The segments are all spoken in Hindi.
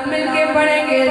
मिलके पढ़ेंगे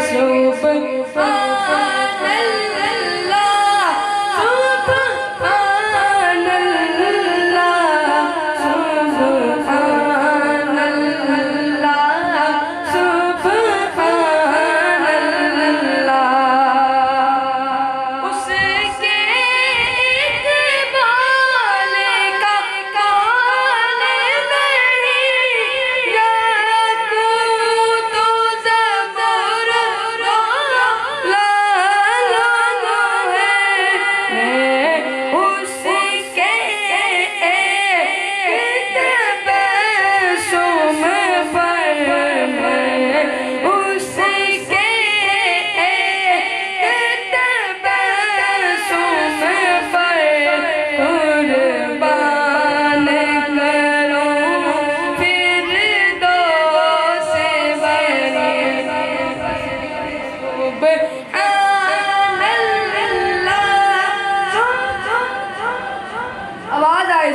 आवाज आए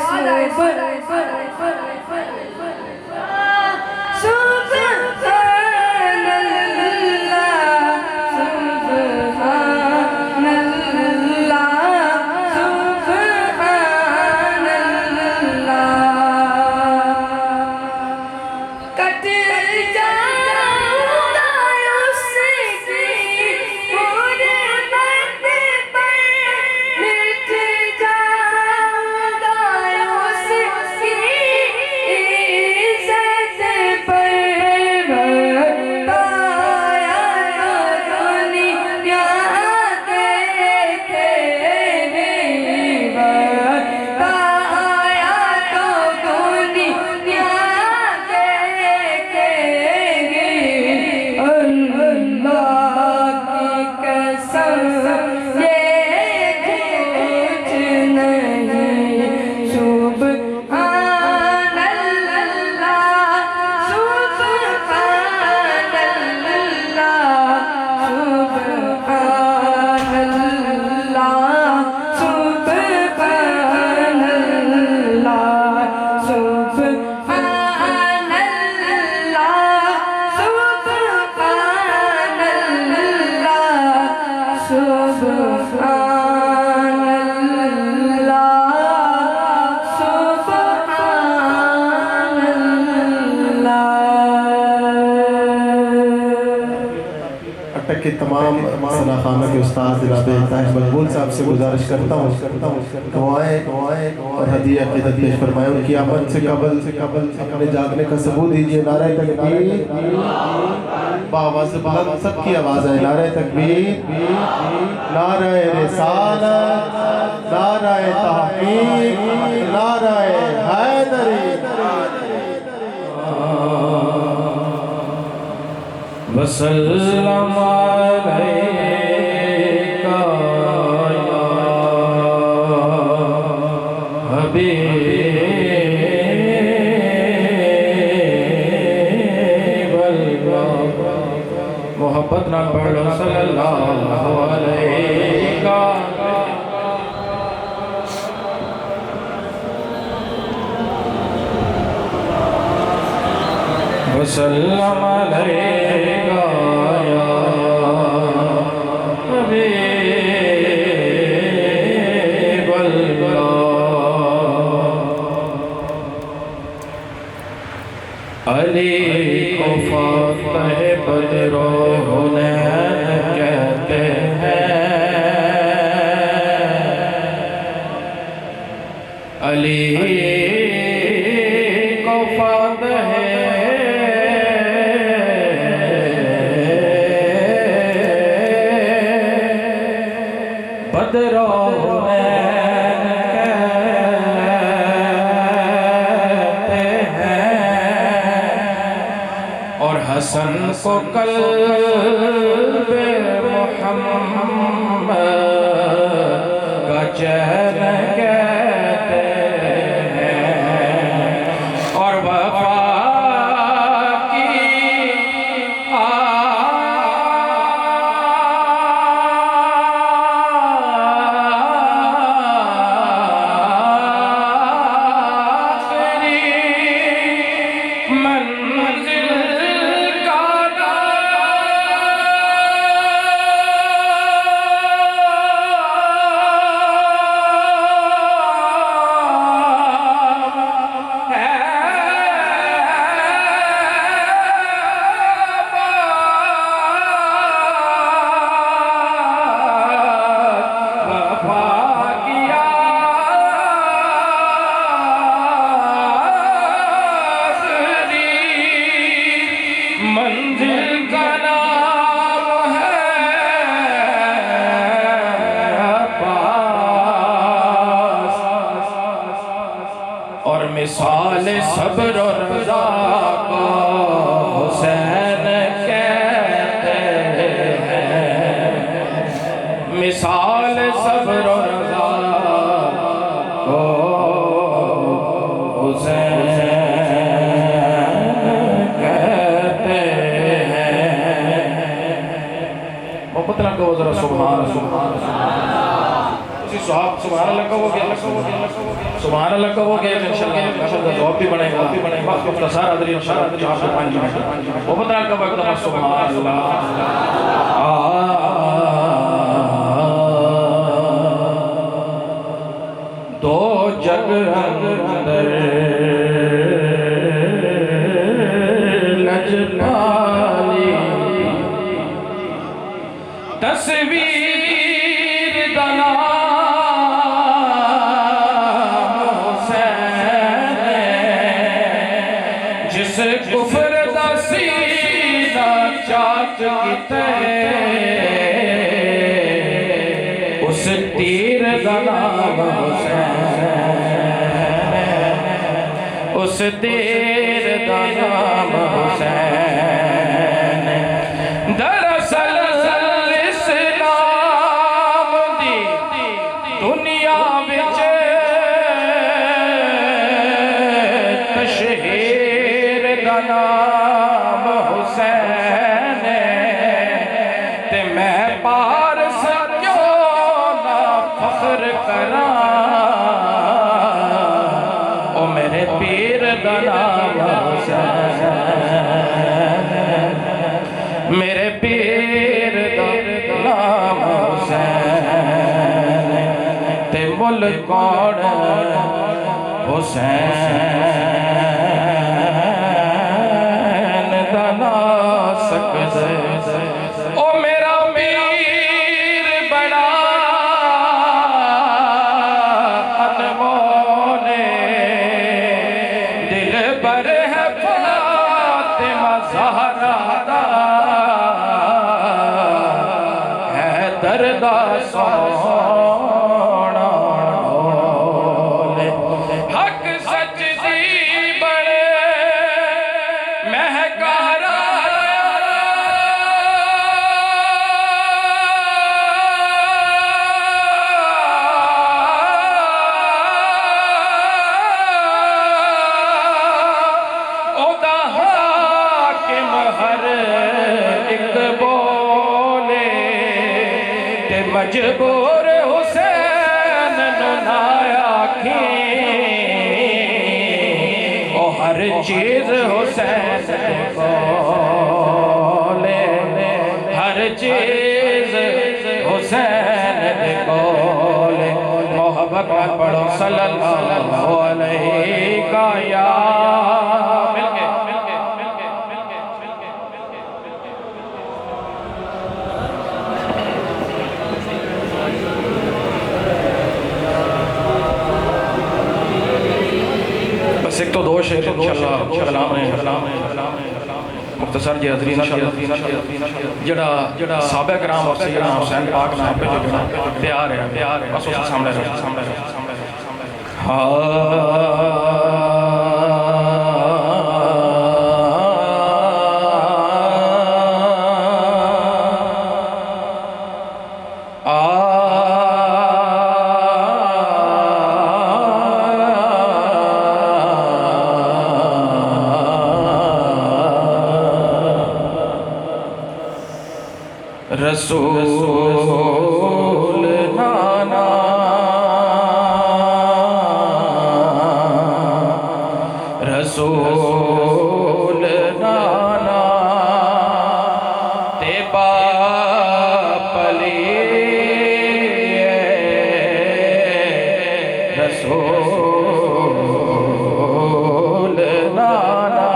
के तमाम सनाखाना के उस्ताद जनाब ताहिर मकबूल साहब से गुजारिश करता हूँ दुआएं और हदिया अक़ीदत पेश फरमाएं। उनकी आमद से कबल अपने जागने का सबूत दीजिए। नारे तकबीर बाआवाज़ बुलंद सबकी आवाज़ है। नारे तकबीर, नारे रिसालत, नारे तहक़ीक़, नारे हैदरी। वसल्लम अलैका या हबीबल्लाह। मोहब्बत ना पढ़ो सल्लल्लाहु अलैका। वसल्लम अलैका या हबीबल्लाह। अली को फातह बदरो हुनैन कहते हैं। अली को फातह बदरो कहते हैं। और हसन को क़ल्बे मुहम्मद का चैन कहते हैं। और वफा मंजिल का जिनका नाम है अब्बास और मिसाल सब्र और रज़ा को हुसैन कहते हैं। मिसाल सब्र और रज़ा को हुसैन कहते हैं। मोहब्बत ना कहो जरा सुभान सुभान सुभान अल्लाह कहोगे, सुभान अल्लाह कहोगे इंशाअल्लाह जवाब भी बनेगा। मुख्तसर अदरी इंशाअल्लाह 4 से 5 मिनट मोहब्बत ना कहो एकदम सुभान अल्लाह। दो जग अंदर लजपाली तस्वीर दा नाम हुसैन जिस कुफर दा सीना चाक कीते उस तीर दा नाम हुसैन, उस तीर दा नाम हुसैन। दरअसल इस्लाम दी दुनिया विच तशहीर दा नाम हुसैन ते मैं पारस फख्र करा ओ मेरे पीर दा नाम हुसैन, मेरे पीर दा नाम हुसैन ते मुल कौन हुसैन दा ना सकदे। ओ मेरा पीर बड़ा दरदा सोना हक सच दी बड़े महकारा ओदा हाकिम हर एक बोले मजबूर हुसैन नुनाया की ओ हर चीज हुसैन कोले, हर चीज हुसैन कोले। मोहब्बत पढ़ो सल्लल्लाहु अलैहि का या मिलके एक तो दो शेर इंशाअल्लाह कलाम है मुख्तसर जी हज़रीन जड़ा साहबा कराम और सैयदना हुसैन पाक नाम पे जो प्यार है बस उसके सामने रसूल नाना रसूल नाना ते बापली रसूल नाना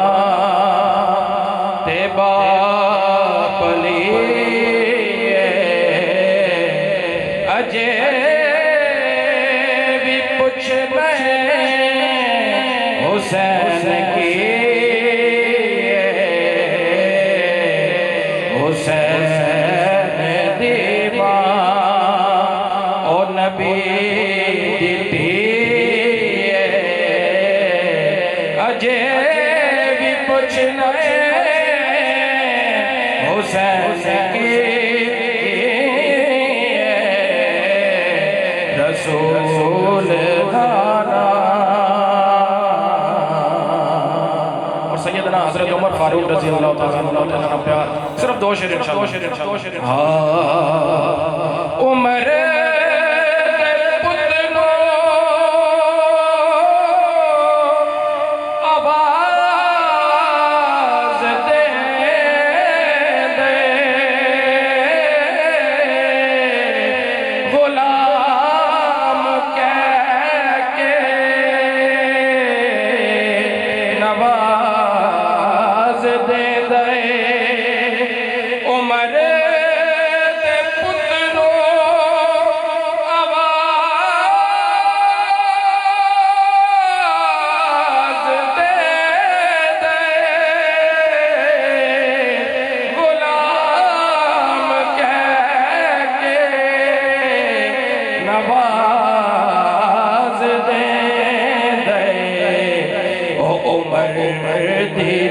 ते बापली अजे भी पूछ हुसैन की हुसैन दीवा ओ नबी दी अजे भी पुछना हुसैन की रसूल खाना। और सैयदना हज़रत उमर फारूक रज़ी अल्लाह तआला का प्यार सिर्फ दो शेर इंशाअल्लाह। उमर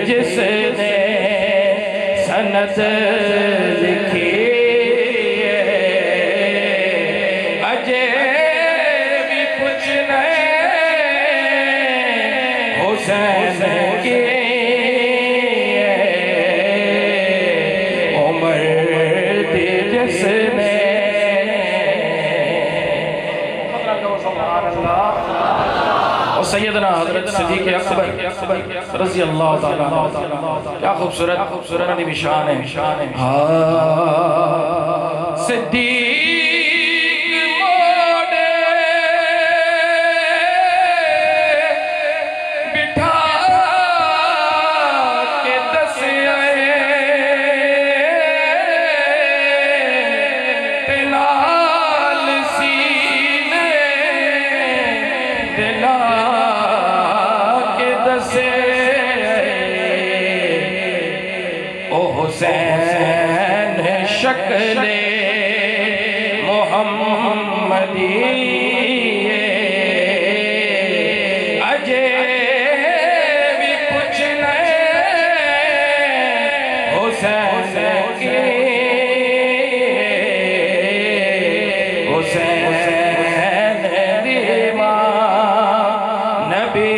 जिसने सनद लिखी अजे भी पूछना हुसैन की उमर थी जिसने सैयदना हज़रत सिद्दीक़ अकबर रज़ी अल्लाह ताला क्या खूबसूरत निशान है सिद्दीक़ मोड़े बिठा के दस आए तेनाल सीने दिला ओ हुसैन शक्ले मोहम्मदी अजे भी पूछना हुसैन की हुसैन दीवा नबी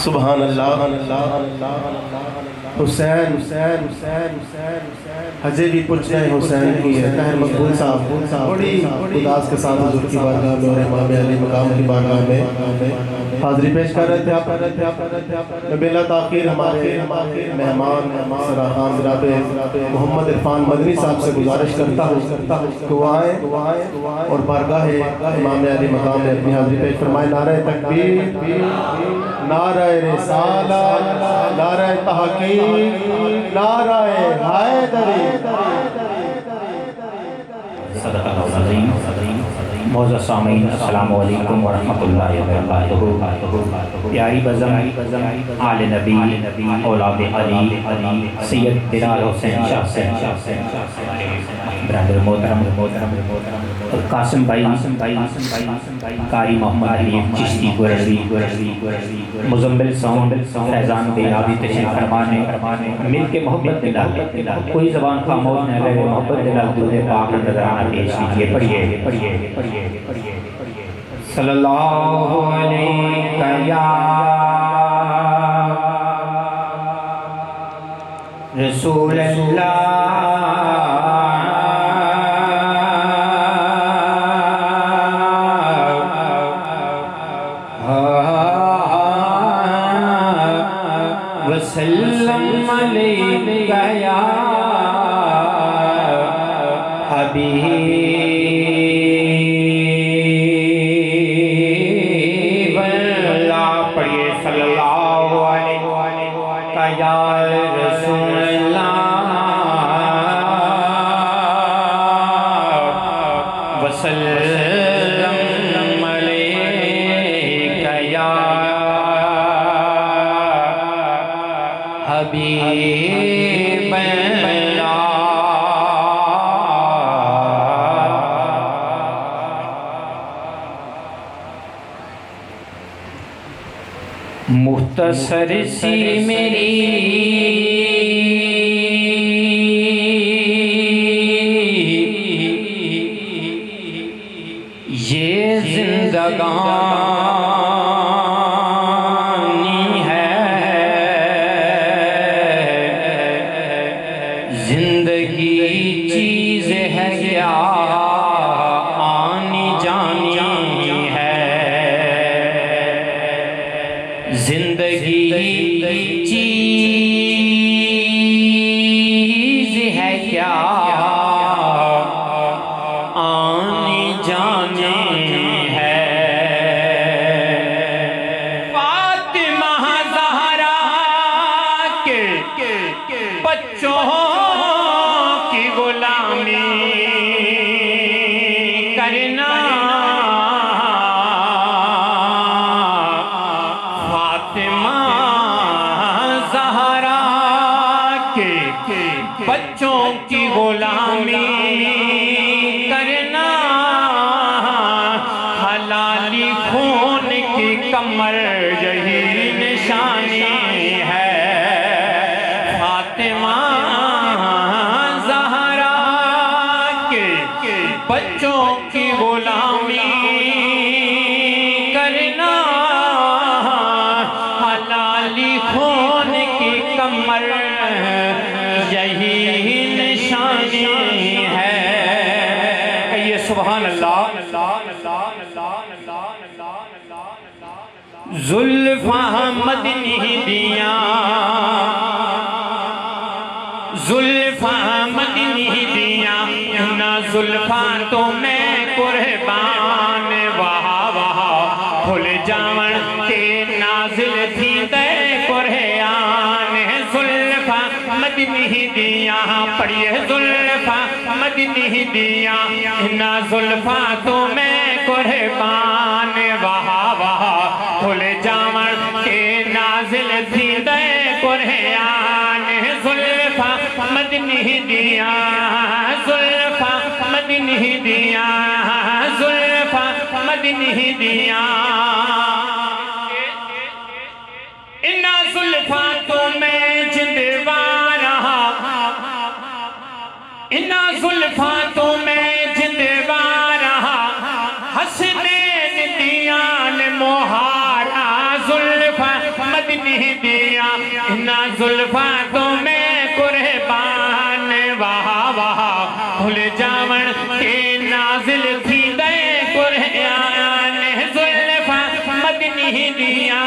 सुभान अल्लाह। हुसैन हजे भी पूछना है हुसैन की है। ताहिर मकबूल साहब बड़ी उदास के साथ हुजूर की बारगाह में और इमाम अली मकाम की बारगाह में हाज़िरी पेश कर रहे थे। मैं बिला ताख़ीर हमारे मेहमान सराखान जनाब मोहम्मद इरफान मदनी साहब से गुजारिश करता हूँ कि वो आए और बारगाह इमाम अली मकाम में अपनी हाज़िरी पेश फरमाए। नारे तकबीर, नारे रिसालत, नारे तहक़ीक़, नारे हैदरी। मौजूद सामीन अस्सलामु अलैकुम व रहमतुल्लाहि व बरकातुहू। प्यारी बज़म आले नबी औलाद अली सैयद बिलाल हुसैन शाह ब्रदर मोहतरम कासिम भाई कारी मोहम्मद अली चिश्ती गुररी मुजम्मिल साउंड फैज़ान बेयाबी तशरीफ़ फरमाने मिल के मोहब्बत दिला कोई ज़बान खामोश न रहे। मोहब्बत दिला दूल्हे पाक नज़राना पेश कीजिए। पढ़िए सल्लल्लाहु अलैहि या रसूल अल्लाह हबीब मुख्तसर सी मेरी ये जिंदगानी है, जिंदगी चीज है क्या आनी जानी है, जिंदगी चीज है क्या आनी जानी है। फातिमा ज़हरा के बच्चों की गुलामी करना, फातिमा ज़हरा के बच्चों की गुलामी करना, हलाली खून की कमर यही निशानी है। फातिमा ज़हरा के बच्चों की गुलामी करना, हलाली खून की कमर यही निशानी है। ये सुभान अल्लाह। जुल्फ़ा मदनी दिया, जुल्फ़ा मदनी दिया, ना जुल्फ़ा तो मैं कुर्बान, वहा वहा खुल जावन के नाज़िल थी दे कुरआन। जुल्फ़ा मदनी दिया, पढ़िए जुल्फ़ा मदनी दिया, ना जुल्फ़ा तो मैं कुर्बान, वहा वहा खुल जावन के नाज़िल थी दे कुरआन। जुल्फ़ा मदनी दिया, जुल्फ़ा मदनी दिया, जुल्फ़ा मदनी दिया, इन्ना जुल्फ़ा तो मैं जिंदवा रहा, इन्ना जुल्फ़ा तो मैं जिंदवा रहा, हसनैन दिया ने मोहारा। जुल्फ़ा मदनी दिया, इन्ना जुल्फ़ा तो मैं कुर्बान, वहा वहा खुल जावन के नाज़िल थी दे कुरआन। जुल्फ़ा मदनी दिया,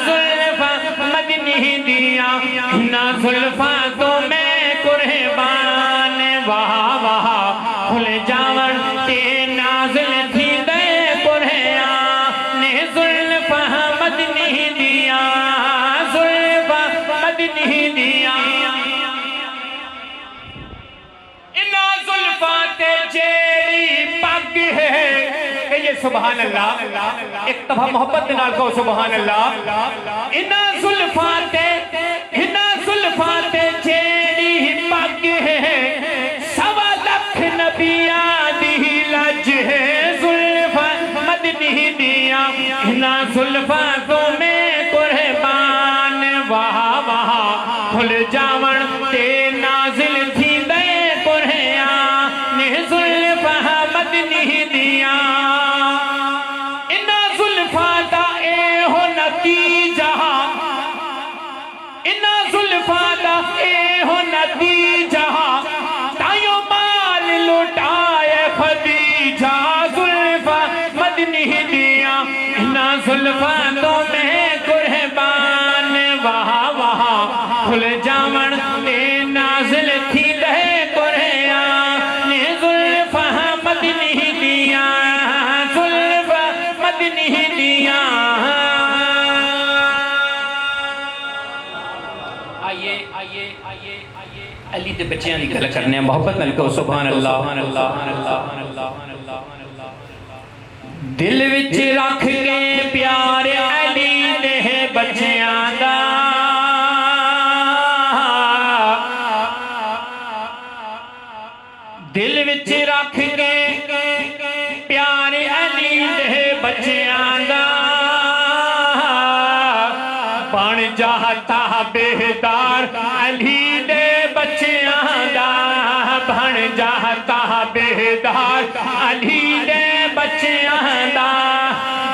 जुल्फ़ा मदनी दिया, इन्ना जुल्फ़ा तो मैं कुर्बान, वहा वहा खुल जावन के नाज़िल थी दे कुरआन। जुल्फ़ा मदनी दिया, जुल्फ़ा मदनी दिया, इन्ना जुल्फ़ा ते जेड़ी पग है। ये सुभान अल्लाह, एक दफा मोहब्बत के नाल कहो सुभान अल्लाह। इन्ना जुल्फ़ा ते, इन्ना जुल्फ़ा ते जेड़ी पग है, सवा लख नबियां दी लज है। जुल्फ़ा मदनी दिया, इन्ना जुल्फ़ा तो मैं कुर्बान, वहा वहा खुल जावन ते नाज़िल थी दे कुरआन। जुल्फ़ा मदनी दिया, इन्ना जुल्फ़ा दा ए हो नतीजा, इन्ना जुल्फ़ा दा ए हो नतीजा, तायो माल लुटाए खदीजा। जुल्फ़ा मदनी दिया, इन्ना जुल्फ़ा तो मैं कुर्बान, वहा वहा खुल जावन ते नाज़िल थी दे कुरआन। जुल्फ़ा मदनी दिया, जुल्फ़ा मदनी दिया। आइए आइए आइए आइए अली दे बच्चियां दी गल करने, मोहब्बत नाल कहो सुभान अल्लाह। दिल विच रख के प्यार अली दे बच्चियां दा, बच्चियां दा बन जाता बेदार अली दे बच्चियां दा बन जाता बेदार अली दे बच्चियां दा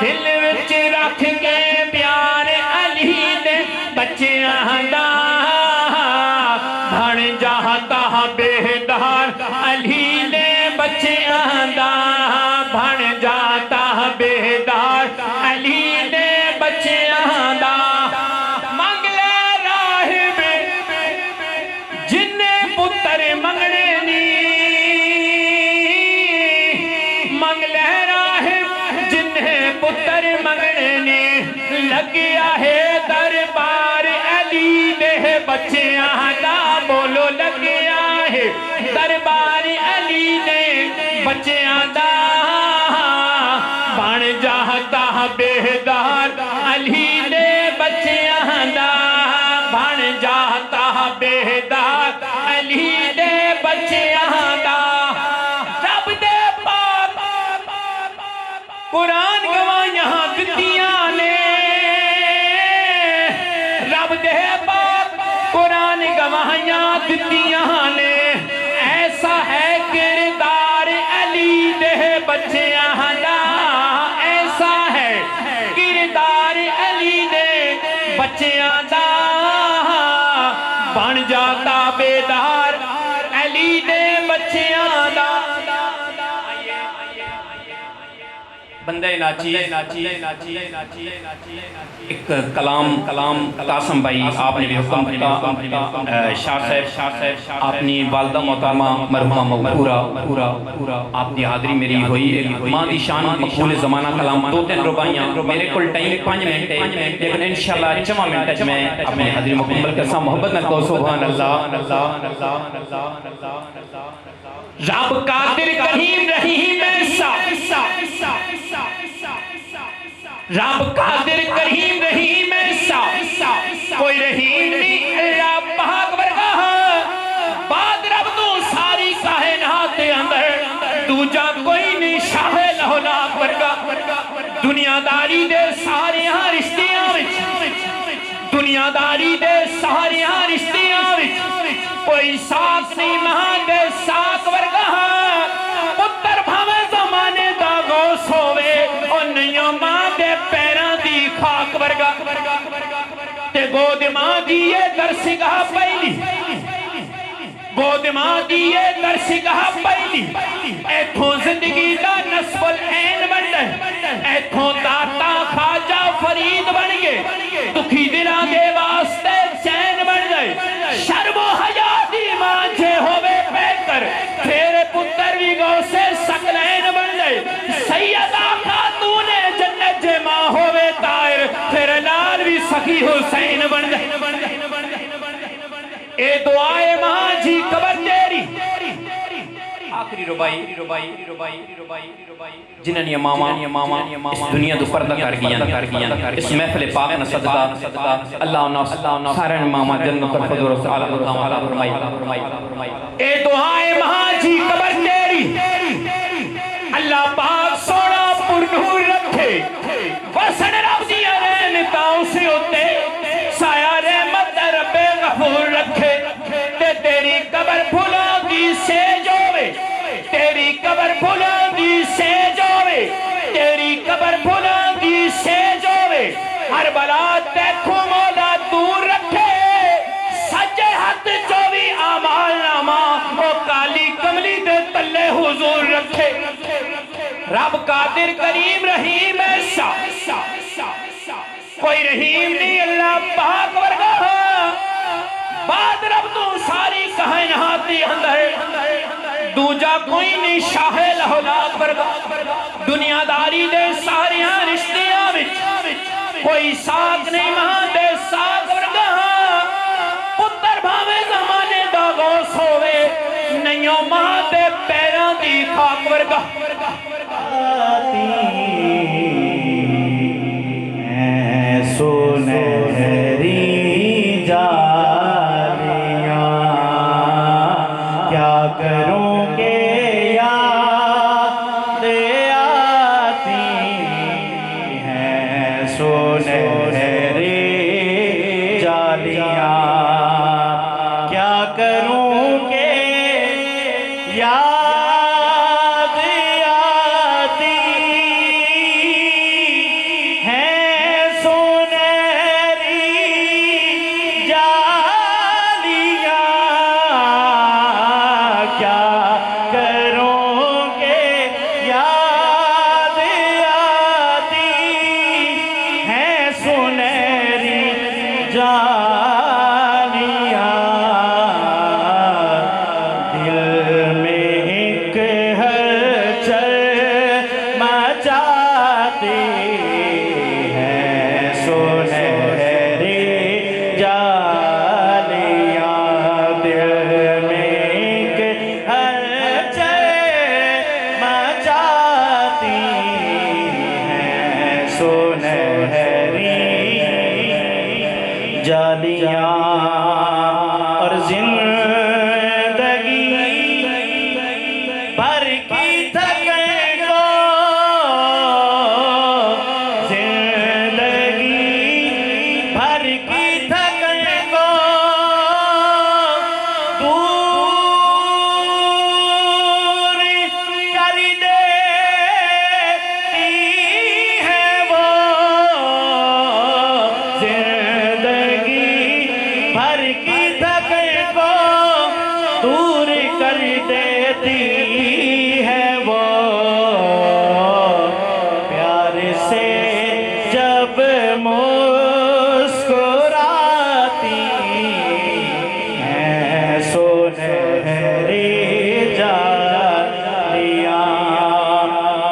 दिल विच रख के प्यार अली दे बच्चियां दा बन जाता बेदार अली दे बच्चियां दा बन जाता बेदार अली दे बच्चियां दा मंग ले राहिब जिन्ने पुत्र मंगने नी मंग ले राहिब जिन्ने पुत्र मंगने नी लगिया है दरबार अली दे बच्चियां दा बोलो लगिया है दरबार अली दे बच्चियां दा बन जाता बेदार अली दे बच्चियां दा बन जाता बेदार अली दे बच्चियां दा रब दे पाक कुरान गवाहियां दित्तियां ने रब दे पाक कुरान गवाहियां दित्तियां ने ऐसा है किरदार अली दे बच्चियां दा ऐसा है किरदार अली दे बच्चियां दा बन जाता बेदार अली दे बच्चियां दा बंदे नाची एक कलाम कासिम भाई आपने भी हुक्म किया शाह साहब अपनी वालदा मोहतरमा मरहुमा मगफूरा आपकी हाज़री मेरी हुई मां दी शान मकबूल ज़माना कलाम 2-3 रुबाइयां मेरे को टाइम 5 मिनट है लेकिन इंशाअल्लाह 4 मिनट में अपनी हाज़री मुकम्मल करसा मोहब्बत न कहो सुभान अल्लाह रब कादिर करीम रहीम ऐसा रब कादिर करीम रहीम ऐसा कोई रहीम नहीं अल्लाह पाक वर्गा बाद रब तू सारी कायनात दे अंदर दूजा कोई नहीं शाह लौलाक वर्गा दुनियादारी दे सारे रिश्तियां विच दुनियादारी दे सारे रिश्तियां विच कोई साथ नहीं महा दे साथ वर्गा पुत्र भावे जमाने दा गौस होवे और नहीं मां दे पैरां दी खाक वर्गा ते गोद मां दी ये दरसिगाह पहली गोद मां दी ये दरसिगाह पहली ऐथों जिंदगी दा नस्बुल ऐन बनदा ऐथों दाता खाजा फरीद बन गए दुखी दिलां दे वास्ते चैन बन गए शर्मो हया दी मांझे होवे बेहतर तेरे पुत्र भी गौसे सकलैन बन गए सैयदा खातून जन्नत जे मां होवे ताहिर तेरे लाल भी सखी हुसैन बन गए ए दुआए मां जी कबर तेरी आखिरी रुबाई जिन्हां मामा इस दुनिया तो पर्दा कर गईयां इस महफिल पाक न सदका अल्लाह ना सारे मामा जन्नत पर फजर आला मकाम आला फरमाई ए दुआए मां जी कबर तेरी अल्लाह पाक सोना पुरनूर रखे वसन रब दी रहमतां से होते साया रहमत रब्बे गफूर रखे ते तेरी कबर फुलांदी से जोवे तेरी कबर फुलांदी से जोवे तेरी कबर फुलांदी से जोवे हर बला देखो मौला दूर रखे सज्जे हाथ चो भी आमाल नामा ओ काली कमली दे तले हुजूर रखे रब कादिर करीम रहीम ऐसा कोई रहीम नहीं अल्लाह पाक वर्गा बाद रब तू सारी कायनात दे अंदर दूजा कोई नहीं शाह लौलाक वर्गा दुनियादारी दे सारे रिश्तियां विच कोई साथ नहीं मां दे साथ वर्गा पुत्र भावे जमाने दा गौस होवे नहीं मां दे पैरां दी खाक वर्गा सुनहरी जालियां क्या करोगे याद आती सुनहरी जालियां क्या करूं के याद आती हैं सुनहरी जालियां क्या करूं के याद आती हैं सुनहरी जालियां दिल में एक हलचल मचाती हैं सुनहरी जालियां दिल में एक हलचल मचाती हैं सुनहरी जालियां और जिंदगी भर की थकन को जिंदगी भर की थकन को दूर कर देती है वो जिंदगी भर की थकन को दूर कर देती है वो प्यार से जब मुस्कुराती हैं सुनहरी जालियां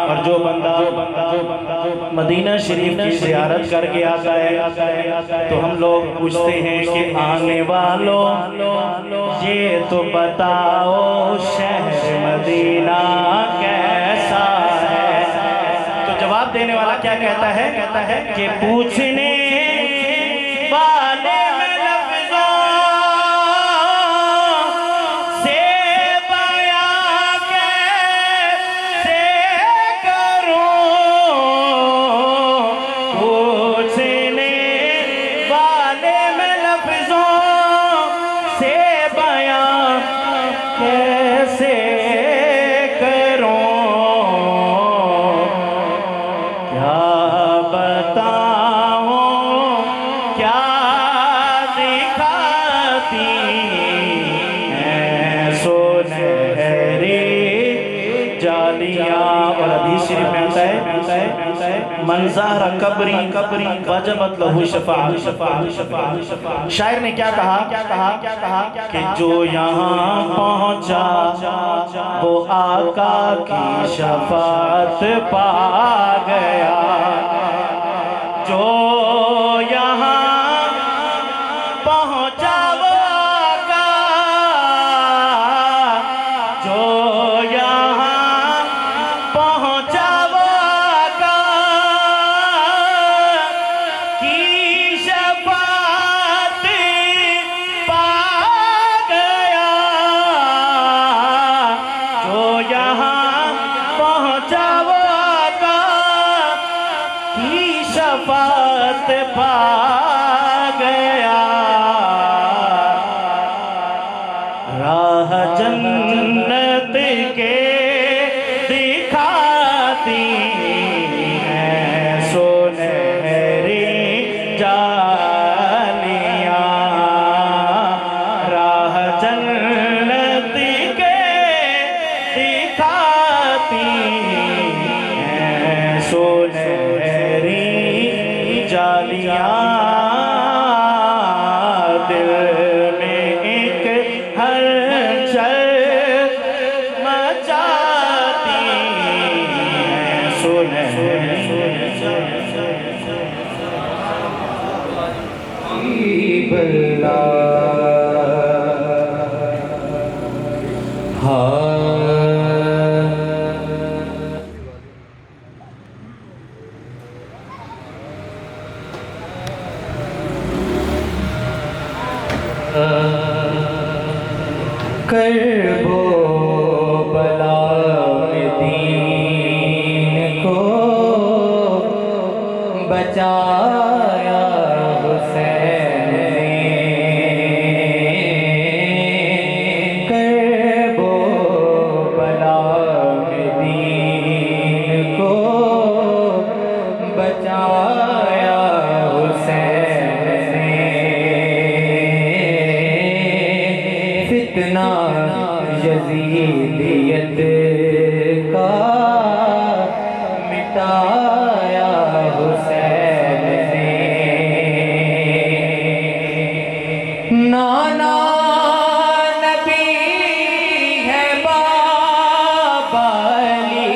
और जो बंदा मदीना शरीफ की ज़ियारत करके आता है तो हम लोग पूछते हैं कि आने वालों ये तो बताओ शहर मदीना कैसा है। तो जवाब देने वाला क्या कहता है कि पूछने वाले में लफ्ज़ों से बयां कैसे करूं पूछने वाले में लफ्ज़ों से बयां कैसे करूं क्या बताऊं क्या दिखाती हैं सुनहरी जालियां और हदीस शरीफ में आता है मंज़ार कब्री वजबत लहू शफ़ाअत शायर ने क्या कहा कि जो यहाँ पहुँचा वो आका की शफ़ाअत पा गया जो यहाँ पहुँचा वो आका जो यहाँ पहुँचा वो आका की शफ़ाअत पा गया जो यहाँ पहुँचा वो आका की शफ़ाअत पा गया राह जन्नत के दिखाती हैं सुनहरी जालियां राह जन्नत के दिखाती हैं सुनहरी जालियां दिल में एक हलचल मचाती हैं सुनहरी करबो बला में दीन को बचाया हुसैन ने करबो बला में दीन को बचाया हुसैन ने फितना यजीदियत का मिटाया हुसैन ने नाना नबी है बाबा अली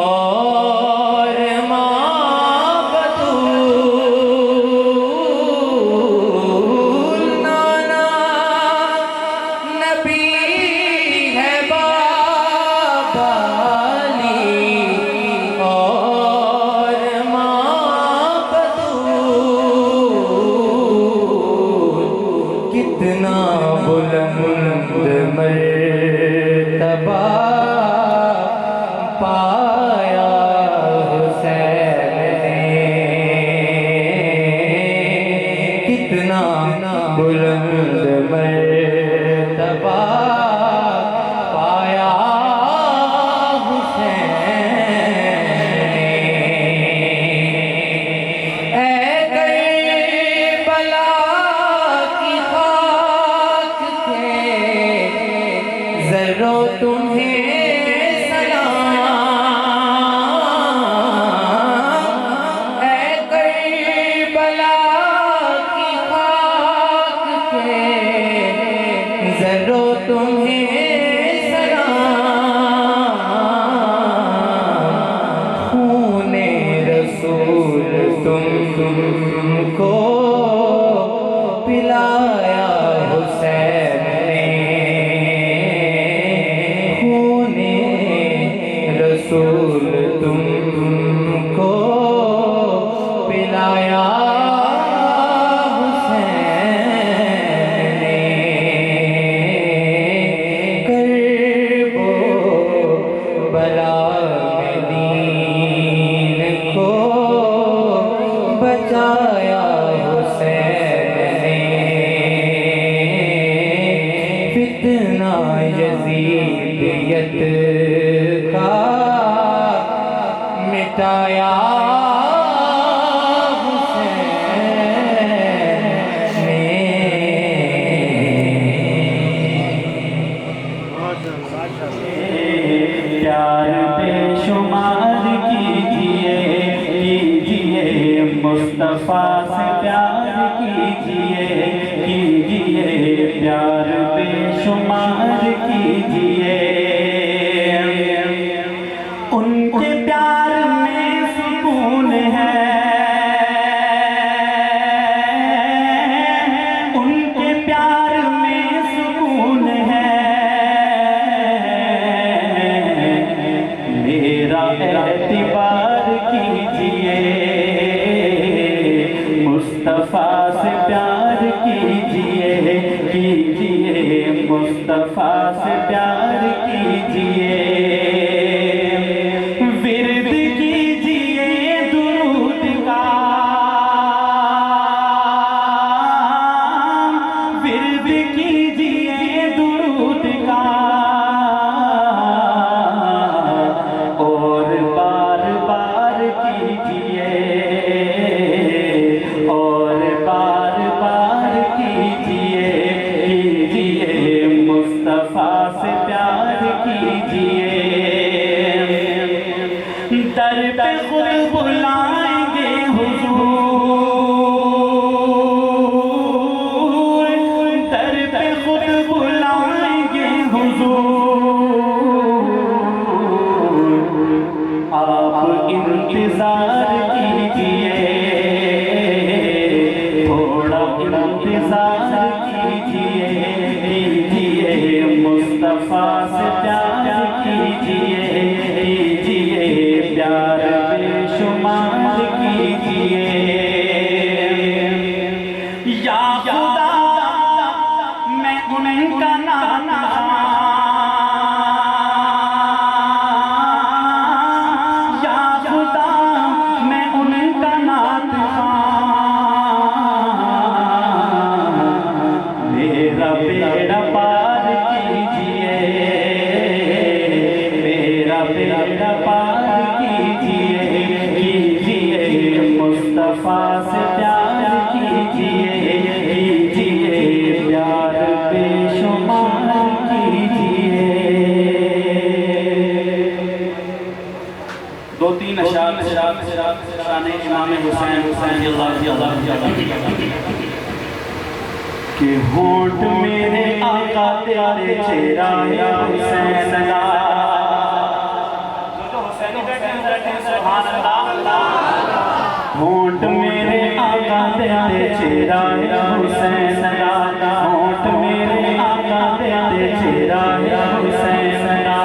और माँ बतूल नाना नबी है बाबा अली और माँ बतूल कितना बुलंद मर्तबा पाया हुसैन ने कितना बुलंद मर्तबा पाया हुसैन ने ऐ करबला की खाक थे ज़रो तुम्हें सलाम ऐ करबला की खाक थे ज़रो तुम्हें सलाम खूने रसूल तुमको पिलाया हुसैन ने खूने रसूल तुमको पिलाया हुसैन ने करबो बला में दीन को बचाया हुसैन ने फितना यजीदियत का मिटाया हुसैन ने प्यार बेशुमार कीजिए कीजिए मुस्तफ़ा से प्यार कीजिए कीजिए प्यार बेशुमार कीजिए उनके प्यार में सुकून है उनके प्यार में सुकून है मेरा एतबार कीजिए मुस्तफ़ा से प्यार कीजिए कीजिए मुस्तफ़ा से प्यार कीजिए विर्द कीजिए दुरूद का विर्द कीजिए दुरूद का और बार बार कीजिए और बार बार कीजिए कीजिए मुस्तफ़ा से प्यार कीजिए दर पे खुद बुलाएंगे हुजूर दर पे खुद बुलाएंगे हुजूर आप इंतजार कीजिए थोड़ा इंतजार कीजिए कीजिए मुस्तफ़ा से प्यार कीजिए कीजिए प्यार बेशुमार मुस्तफा से प्यार कीजिए, कीजिए प्यार बेशुमार कीजिए। दो तीन अशार शान इमाम हुसैन कि होंठ मेरे आका तेरे चेहरा या हुसैन ला। होंठ मेरे आका तेरे चेहरा या हुसैन ला। होंठ मेरे आका तेरे चेहरा या हुसैन ला।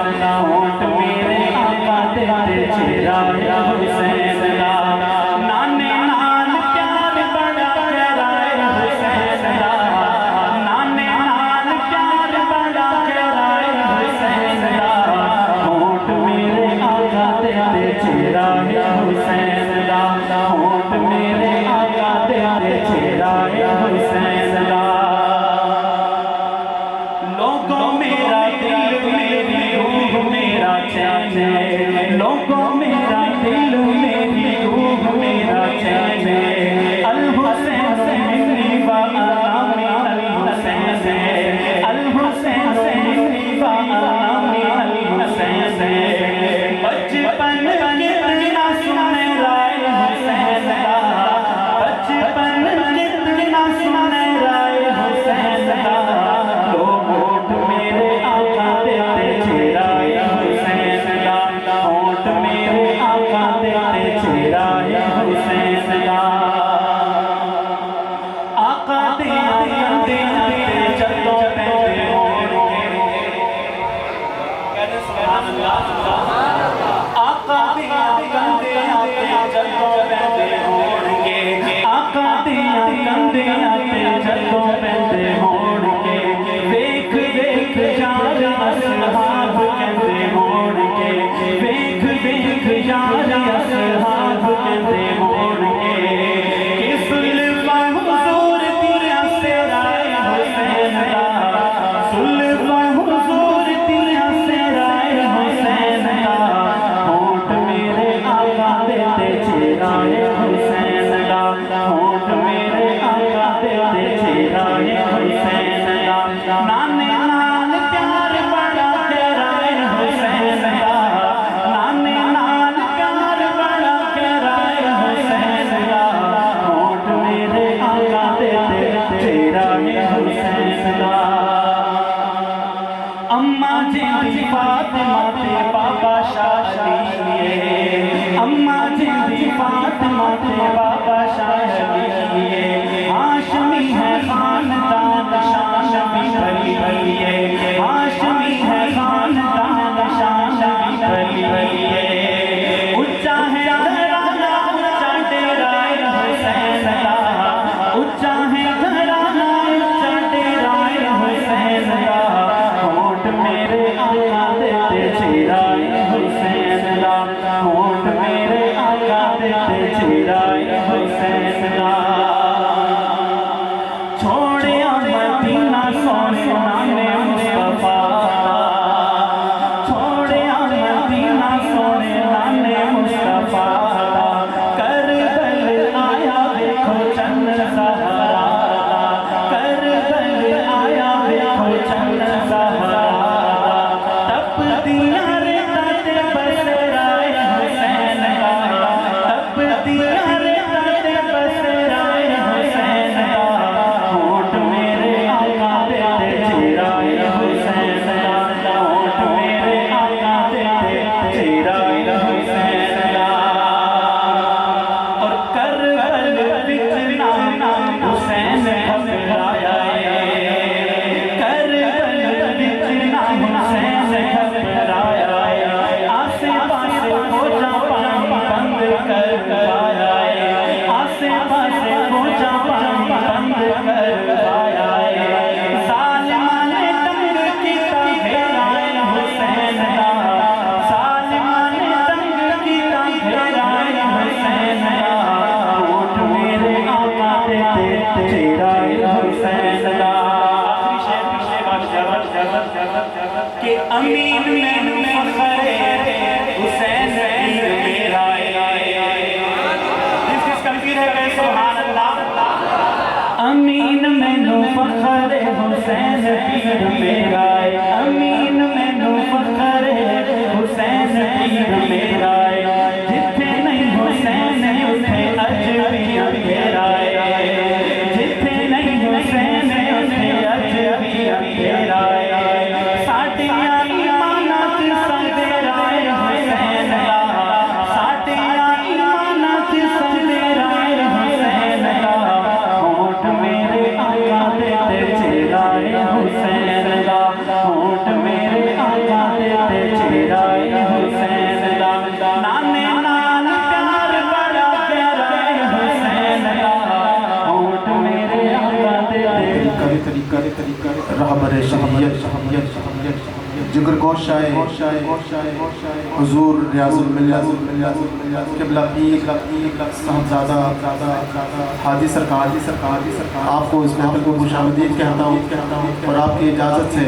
होंठ मेरे आका तेरे चेहरा या हुसैन ला। नाने नान प्यार बड़ा गहरा है हुसैन ला। नाने नान प्यार बड़ा गहरा है हुसैन ला। होंठ मेरे आका तेरे चेहरा या हुसैन ला। होंठ मेरे आका तेरे चेहरा या हुसैन ला। लोगों मेरा दिल मेरी रूह मेरा चैन है। लोगों मेरा दिल मेरी रूह मेरा चैन है। अल हुसैन मिन्नी व अनामी अल हुसैन है। अल हुसैन मिन्नी व अनामी अल हुसैन है। बचपन कितना सुनहरा है हुसैन ला। बचपन कितना सुनहरा है हुसैन ला। होंठ मेरे आका तेरे चेहरा या हुसैन ला। होंठ मेरे आका तेरे चेहरा या हुसैन ला। आका तेरे कंधे ते जदों पैंदे होणगे। कहते सुभान अल्लाह। आका तेरे कंधे ते जदों पैंदे होणगे। आका तेरे कंधे ते जदों पैंदे होणगे। वेख वेख यार असहाब कहते होणगे। वेख वेख यार असहाब कहते होणगे। कि सुल्फा हुजूर दिया सेरा हुसैन ला। सुल्फा हुजूर दिया सेरा हुसैन ला। होंठ मेरे आका तेरे चेहरा हुसैन ला। होंठ मेरे आका तेरे चेहरा हुसैन ला। नाने नान प्यार बड़ा गहरा है हुसैन ला। नाने नान प्यार बड़ा गहरा है हुसैन ला। होंठ मेरे आका तेरे चेहरा हुसैन ला। अम्मा जी फातिमा ते बाबा शाह अली। अम्मा जी फातिमा ते बाबा शाह अली। हाशमी है खानदान शान भी भली है। हाशमी है खानदान शान भी भली है। उच्चा है घराना उच्चा डेरा हुसैन ला। उच्चा है घराना उच्चा डेरा हुसैन ला। होंठ मेरे आका तेरे चेहरा हुसैन ला। होंठ मेरे आका तेरे चेहरा हुसैन ला। छोड़िया मदीना सोने नाने मुस्तफा। छोड़िया मदीना सोने नाने मुस्तफा। करबल आया देखो चंद सहारा। करबल आया देखो चंद सहारा। तपदिया रेता ते बसेरा हुसैन ला। तपदिया रेता ते बसेरा तकबीर है कहे सुभान अल्लाह। अमीन मैनू फखर हुसैन पीर मेरा है, अमीन मैनू फखर हुसैन पीर मेरा है, जिथे नहीं हुसैन उथे अजबिया तेरा है, जिथे नहीं हुसैन उथे अजबिया तेरा है। साडियां ईमानां च सदेरा है हुसैन दा, साडियां ईमानां च सदेरा है हुसैन दा, होठ मेरे आका दे चेहरा है हुसैन दा, होठ मेरे आका दे चेहरा है हुसैन दा, नाने नाल प्यार बड़ा गहरा है हुसैन दा, होठ मेरे आका दे तरीका रहबर शरीयत जिगर गोशाए हुजूर रियाजुल मिल्लत क़िबला पीर साहबजादा हाजी सरकार आपको इस महफिल को खुशामदीद कहता हूँ और आपकी इजाज़त से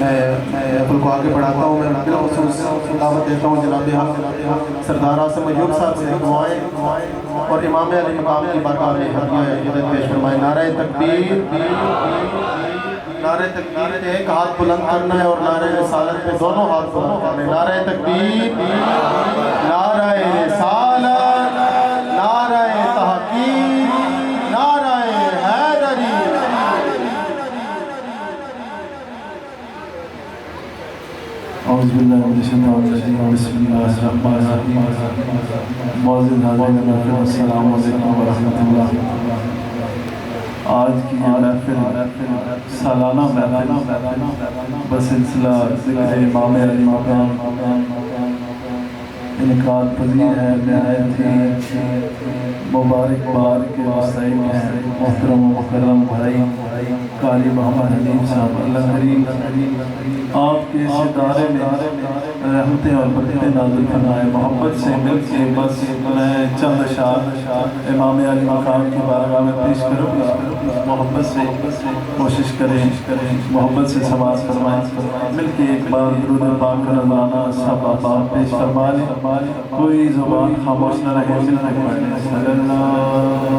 मैं महफिल को आगे बढ़ाता हूँ। मैं बिलखुसूस दावत देता हूँ जनाब हक़ सरदार आसिम अय्यूब साहब से दुआएं और इमाम अली मकाम की बारगाह में हदिया पेश फरमाएं। नारे तकबीर पे एक हाथ बुलंद करना है और नारे रिसालत पे दोनों हाथ बुलंद करने। नारे तकबीर, नारे रिसालत, नारे तहकीक, नारे हैदरी। औज़ु बिल्लाहि मिनश शैतानिर रजीम, बिस्मिल्लाहिर रहमानिर रहीम। मौजूद हाज़िरीन अस्सलामु अलैकुम व रहमतुल्लाह। आज की ये महफिल सालाना महफिल बसिलसिला ज़िक्र इमाम अली मकाम इनकार पज़ीर है। नहायत ही मुबारकबाद के मुस्तहिक़ हैं मोहतरम मुकर्रम भाई कारी मोहम्मद हनीफ साहब। अल्लाह करीम आपके इस इदारे में रहमतें और बरकतें नाज़िल फरमाए। मोहब्बत से मिल के बस मैं चंद अशार इमाम अली मकाम की बारगाह में पेश करूँगा। मोहब्बत से कोशिश करें, मोहब्बत से समाज फरमाएँ। मिल के एक बार दुरूद पाक का नज़राना सब आप पेश फरमा लें। कोई ज़ुबान खामोश न रहे, मिल के पढ़ें सल्लल्लाहु।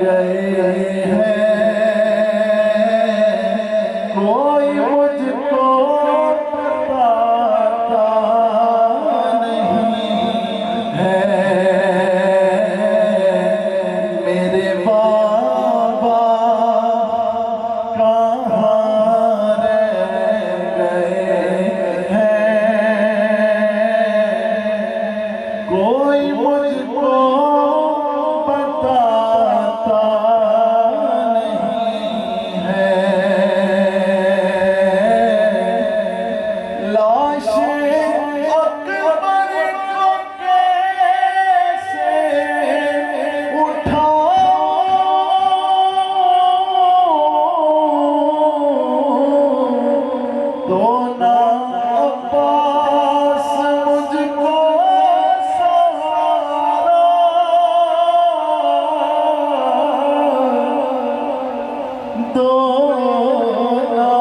गए हैं, कोई मुझको बताता नहीं है। मेरे बाबा कहाँ रह गए हैं, कोई मुझको बताता नहीं है। लाश अकबर को कैसे उठाऊं, तो ना अब्बास मुझको सहारा, दो ना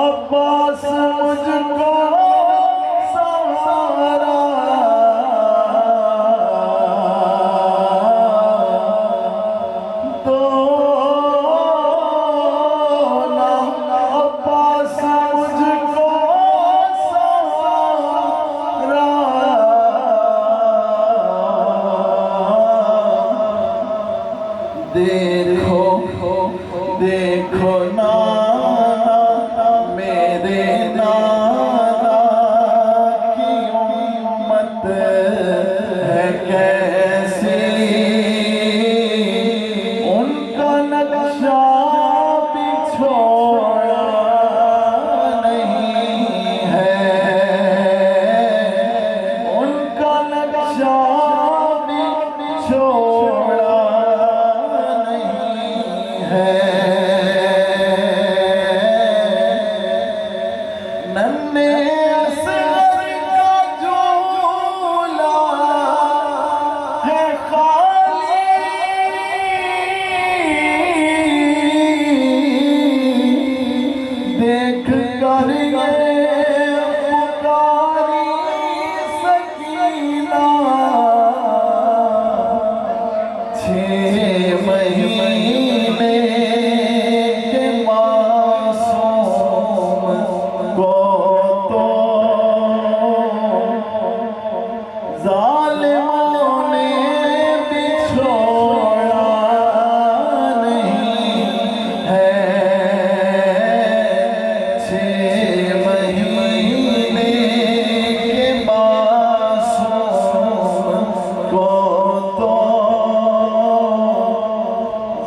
अब्बास मुझको सहारा, दो ना अब्बास मुझको सहारा। देखो देखो नाना, मेरे नाना की उम्मत है कैसी, उनका नक्शा भी छोड़ा नहीं है, उनका नक्शा भी छोड़ा नहीं है। नन्हे असगर का झूला है खाली, देख कर ये पुकारी सकीना, 6 महीने के मासूम को तो जालिमों ने भी छोड़ा नहीं है। 6 महीने के मासूम को तो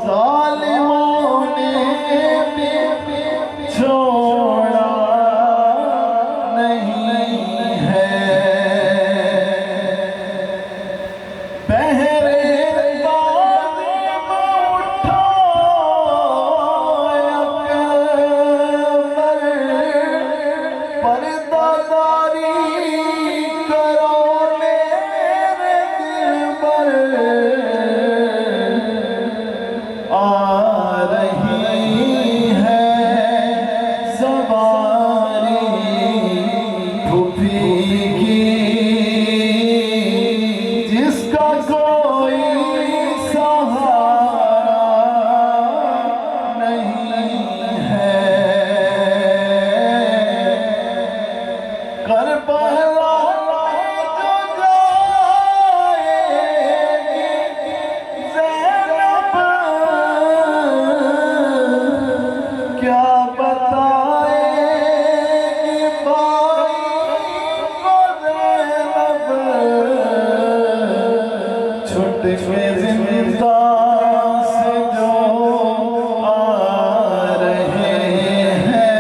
जालिमों ने भी छोड़ा नहीं है। पहरेदार उठो अकबर, पर्दादारी करो मेरे दिल पर, आ रही है सवारी फूफी की, जिसका कोई सहारा नहीं है। करबला जो जाएगी ज़ैनब, क्या बताएगी भाई को ज़ैनब, छुट के जिंदा से जो आ रहे हैं,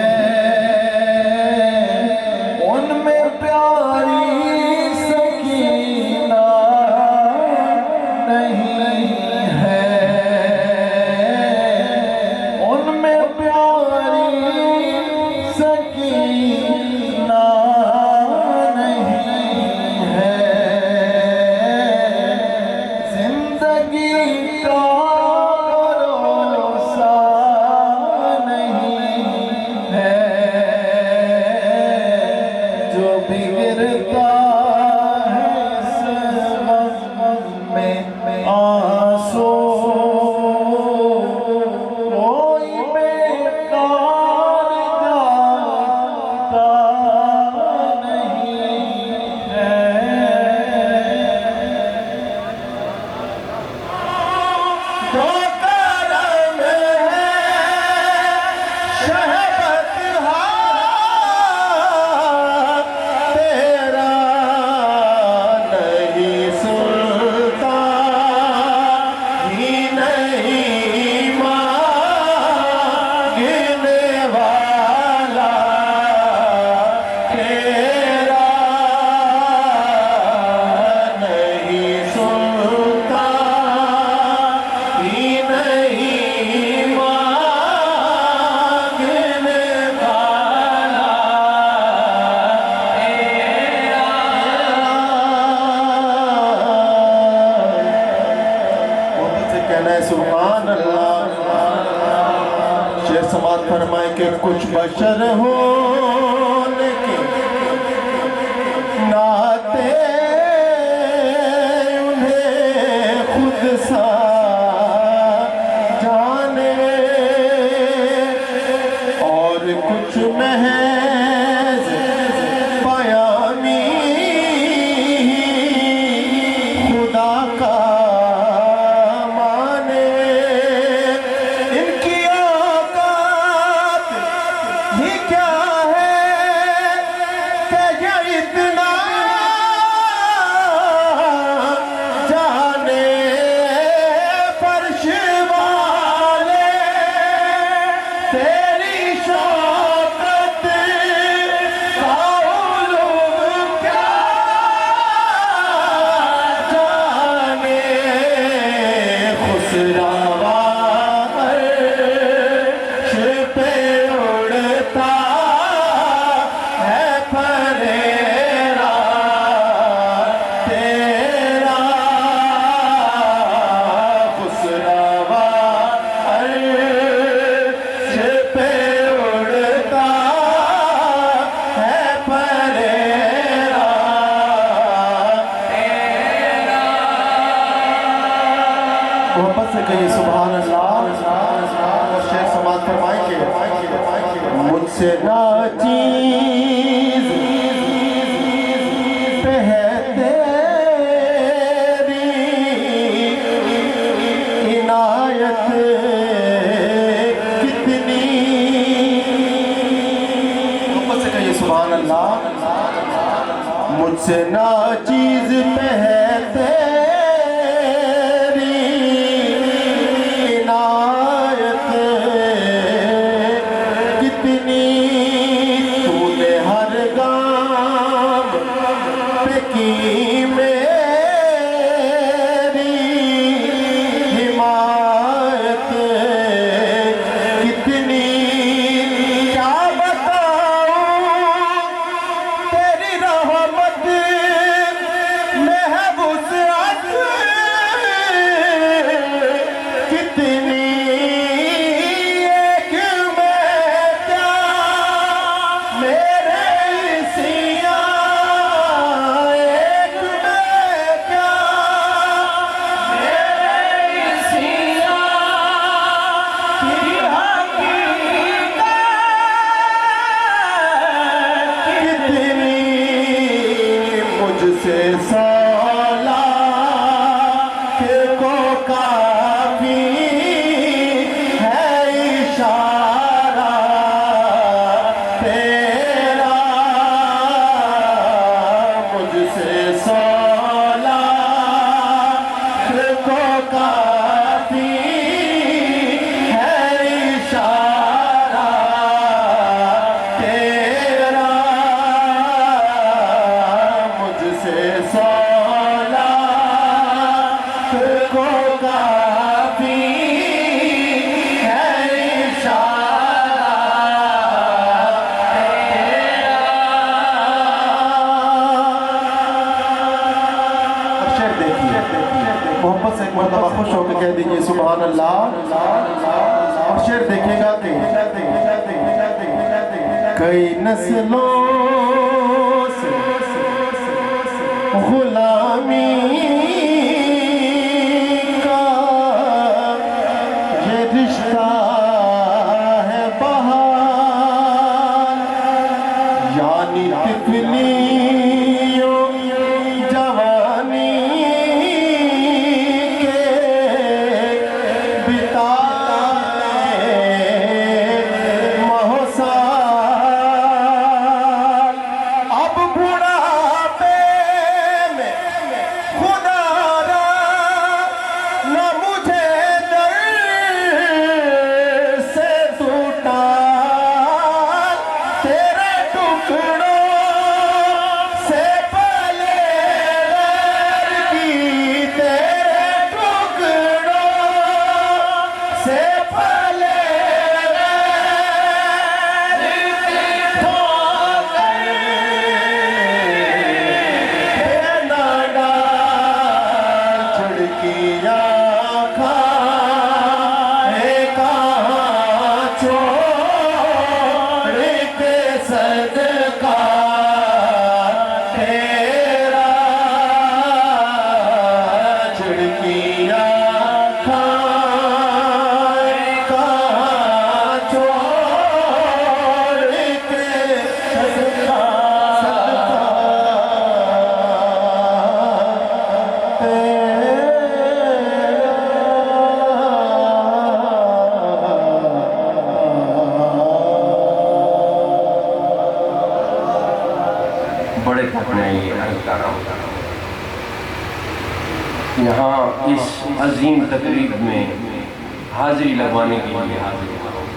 उनमें प्यारी सकीना नहीं है, उनमें प्यारी सकीना नहीं है। जिंदगी का भरोसा नहीं है, जो भी गिरता है इस वक्त में आंसू कहना है सुभान अल्लाह। शेर समात फरमाए कि कुछ बशर हो लेकिन नाते उन्हें खुद सा जाने, और कुछ महज बयानी खुदा का माने। इनकी औकात ही क्या है कि ये इतना जाने, फर्श वाले तेरी शौकत का उलूम क्या जाने। खुसरावा अर्श पे उड़ता है फरेरा तेरा। खुसरावा अर्श पे उड़ता है फरेरा मोहब्बत से कहिए सुभान अल्लाह। और शेर समाज फरमाएंगे मुझसे ना चीज पे है तेरी इनायत कितनी। मोहब्बत से कहिए सुभान अल्लाह। मुझसे ना चीज पे है तेरी इनायत कितनी। तूने हर गाम पे की मेरी हिमायत कितनी। क्या बताऊं तेरी रहमत में है वुसअत कितनी। एक में क्या मेरे सिया, एक में क्या मेरे सिया की हकीकत कितनी। मुझसे सौला को काफी है इशारा तेरा। मुझसे सौला को काफी है इशारा तेरा। मुझसे सौला को काफी है इशारा तेरा। अब शेर देखिए, मोहब्बत से एक मरतबा खुश होकर कह दीजिए सुभान अल्लाह। और शेर देखेगा कि कई नस्लों से गुलामी का ये रिश्ता है बहार। यानी तितलियों जवानी के बिताए मौसाल। अब बुढ़ापे में खुदा रहा हूँ यहाँ इस अजीम तकरीब में हाजिरी लगवाने के लिए हाजिर हुआ हूँ।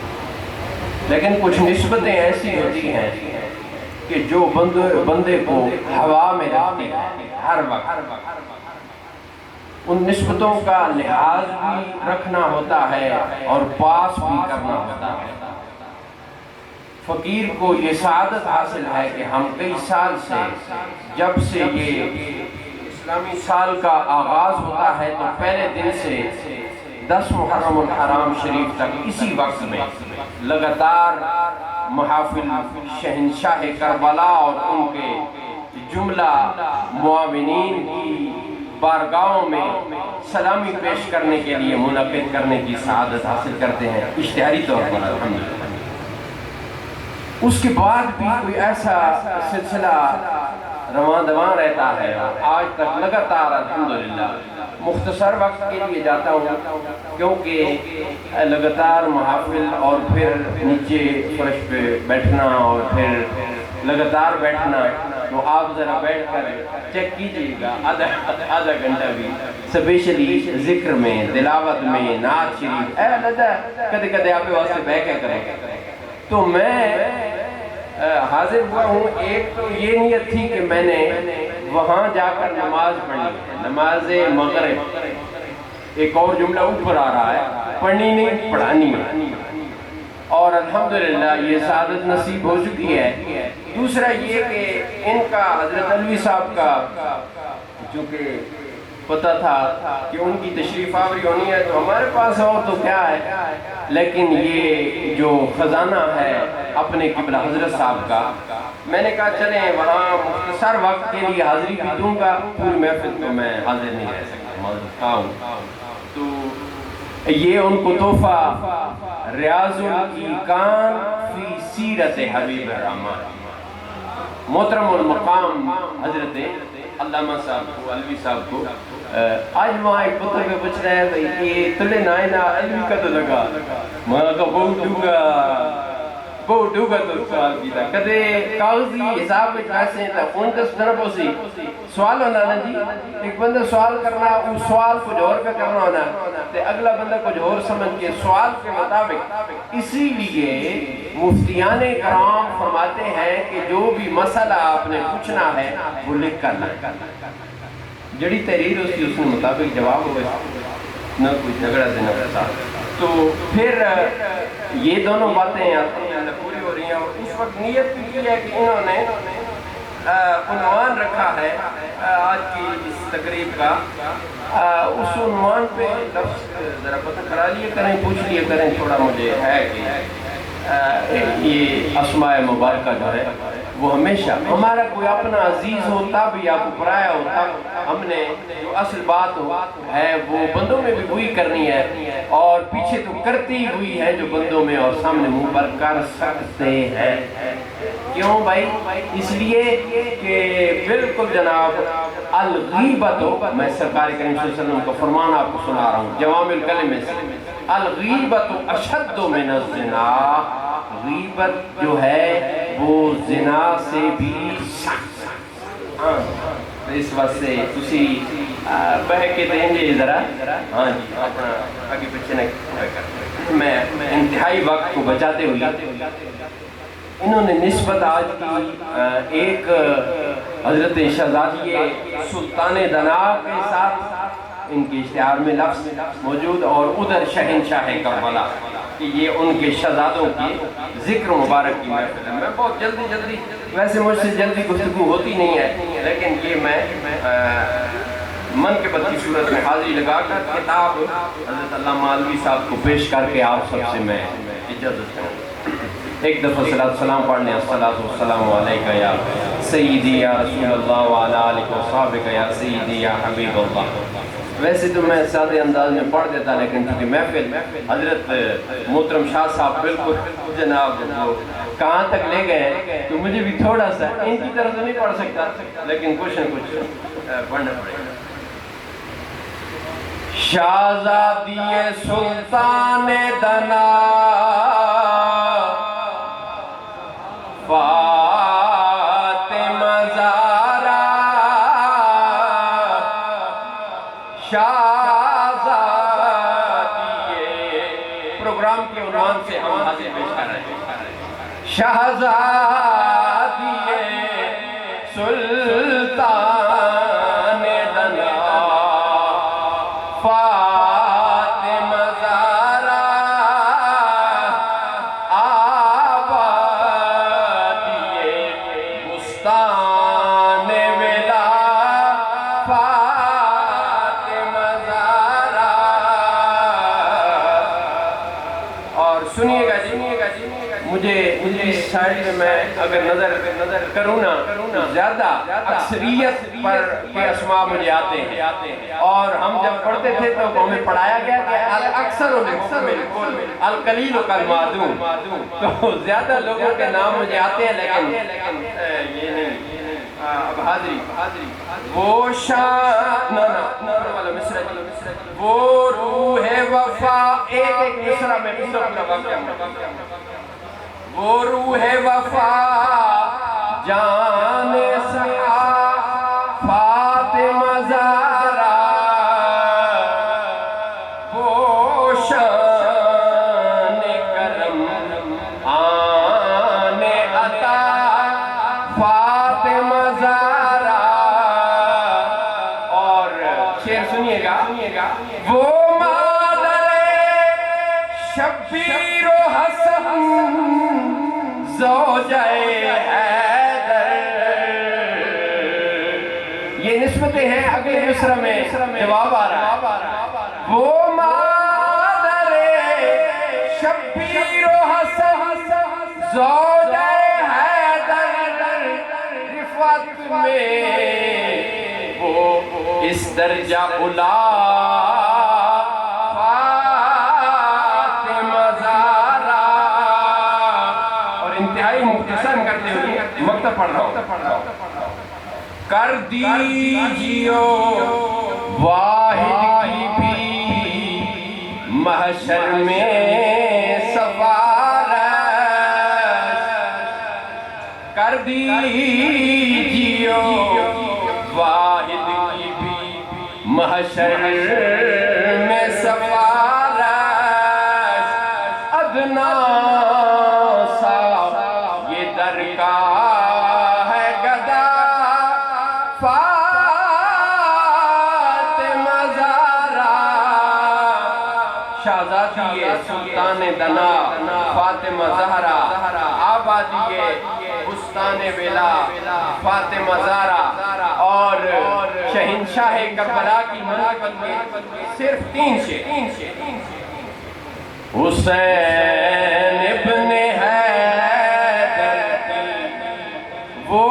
लेकिन कुछ निस्बतें ऐसी होती हैं कि जो बंदे को हवा में रखती है हर वक्त, उन निस्बतों का लिहाज भी रखना होता है और पास भी करना होता है। फ़कीर को ये सादत हासिल है कि हम कई साल से, जब से ये इस्लामी साल का आगाज़ होता है तो पहले दिन से 10 मुहर्रम हराम शरीफ तक इसी वक्त में लगातार महाफिल शहंशाह करबला और उनके जुमला मुआविनीन की बारगाहों में सलामी पेश करने के लिए मुनक़िद करने की सआदत हासिल करते हैं इश्तिहारी तौर पर अल्हम्दुलिल्लाह। उसके बाद भी कोई ऐसा सिलसिला रवां दवां रहता है और आज तक लगातार अल्हम्दुलिल्लाह मुख्तसर वक्त के लिए जाता हूँ, क्योंकि लगातार महाफिल और फिर नीचे फर्श पे बैठना और फिर लगातार बैठना, तो आप ज़रा बैठ कर चेक कीजिएगा आधा घंटा भी स्पेशली जिक्र में, तिलावत में, नात शरीफ कदे कदे आप वास्ते बह के करें। तो मैं हाजिर हुआ हूँ। एक तो ये नियत थी कि मैंने वहाँ जाकर नमाज पढ़नी है, नमाज मगरिब। एक और जुमला ऊपर आ रहा है, पढ़नी नहीं पढ़ानी है, और अल्हम्दुलिल्लाह ये सादत नसीब हो चुकी है। दूसरा ये कि इनका हज़रत अलवी साहब का चूँकि पता था कि उनकी तशरीफ़ आवरी होनी है, तो हमारे पास हो तो क्या है, लेकिन ये जो ख़जाना है अपने किबला हज़रत साहब का, मैंने कहा चलें वहाँ मुख्तसर वक्त के लिए हाज़िरी भी दूँगा, पूरी महफिल तो मैं हाजिर नहीं रह सकता, मौजूद हूँ। तो ये उनको तोहफ़ा रियाज़ुल ईकान फ़ी सीरत हबीब रहमान मोहतरमुल मकाम हज़रत अल्लामा साहब को, अलवी साहब को, आज वहाँ एक पुत्र पे पूछ रहे हैं भाई ये तुले नायना अलवी का तो लगा, मैं का बहुत डूगा तो सवाल किया कदे कागजी हिसाब में वैसे था फोन का सुना पोसी सवाल होना ना जी, एक बंदा सवाल करना उस सवाल कुछ और का करना होना ते अगला बंदा कुछ और समझ के सवाल के मुताबिक। इसीलिए मुफ्तियाने कराम फरमाते हैं कि जो भी मसला आपने पूछना है वो लिख कर लाएं, जड़ी तहरीर उसकी उसने मुताबिक जवाब होगा, न कोई झगड़ा से न फसाद। तो फिर ये दोनों बातें अल्हम्दुलिल्लाह पूरी हो रही हैं। और उस वक्त नीयत भी की है कि इन्होंने उन्वान रखा है आज की इस तकरीब का, उस उन्वान पे लफ्ज़ ज़रा पता करा लिए करें, पूछ लिए करें, थोड़ा मुझे है कि ये अस्माए मुबारका जो है वो हमेशा हमारा कोई अपना अजीज होता भी या कोई पराया होता, हमने जो असल बात है वो बंदों में भी वही करनी है, और पीछे तो करती हुई है जो बंदों में और सामने मुंह पर कर सकते हैं। क्यों भाई? इसलिए कि बिल्कुल जनाब अल-गीबत, मैं सरकार करीम सल्लल्लाहु अलैहि वसल्लम का फरमान आपको सुना रहा हूँ जवामिल कलिम में से, अल-गीबत अशद्दु मिनज़-ज़िना, गीबत जो है वो जिना से भी सख्त। हाँ, तो इस वास्ते तुसी बह के देंगे ज़रा, हाँ जी, अपना आगे पीछे न कर। मैं इंतहाई वक्त को बचाते हुए इन्होंने निस्बत आज की एक हज़रत शहज़ादी सुल्तान दना के साथ इनके इश्तिहार में लफ्ज़ मौजूद, और उधर शहंशाह करबला कि ये उनके शहज़ादों की ज़िक्र मुबारक की महफिल है। मैं बहुत जल्दी वैसे मुझसे जल्दी गुफ्तगू होती नहीं है, लेकिन ये मैं मन के बद की सूरत में हाजिरी लगाकर किताब हज़रत अल्लामा अलवी साहब को पेश करके आप सबसे मैं इजाज़त चाहूँ। एक दफ़ा सलात सलाम पढ़ लें, अस्सलातु वस्सलामु अलैका या सय्यदी या रसूलल्लाह व अला आलिका व सहबिका या सय्यदी या हबीबल्लाह। वैसे तो मैं सादे अंदाज में पढ़ देता, लेकिन चूँकि महफिल हज़रत मोहतरम शाह साहब बिल्कुल जनाब कहाँ तक ले गए तो मुझे भी थोड़ा सा इनकी तरह तो नहीं पढ़ सकता, लेकिन कुछ न कुछ पढ़ना पड़ेगा। शाहज़ादी सुल्तान दना फातिमा ज़हरा प्रोग्राम के उन्वान से हम हाजिर पेश कर रहे हैं। शहज़ादिए सुल्तान दना फातिमा ज़हरा आबादिए बुस्तान विला फातिमा ज़हरा। और सुनिएगा जी, मुझे इस साइड में मैं अगर नजर करूँ ना तो ज्यादा अक्सरियत पर के अस्मा मुझे आते हैं। और हम जब पढ़ते थे तो हमें पढ़ाया गया कि अक्सर अल कलील कल मादूम, तो ज्यादा लोगों के नाम मुझे आते हैं, लेकिन ये नहीं। अब हाजिरी वो शान वाला मिसरा, वो रूह वफा, एक मिसरा में पूरा वो रूह वफा जाने सहा फातिमा ज़हरा, वो शान करम आने अता फातिमा ज़हरा। और शेर सुनिएगा, वो मादरे शब्बीर हसन ये निस्बतें हैं, अगले मिस्र में जवाब आ रहा है। वो मादरे शब्बीर हसन ज़ौजे हैदर, रिफ़त में वो इस दर्जा उला मक्तब पढ़ रहा हूँ। कर दीजियो वाहिद की भी महशर में सवारश, कर दीजियो वाहिद की भी महशर में सवारश। अदना सा ये दरका सुल्तान दना फातिमा ज़हरा आबादिए बुस्तान विला फातिमा ज़हरा। और शहंशाह करबला की मनक़बत में सिर्फ 3 शेर। हुसैन इब्ने हैदर वो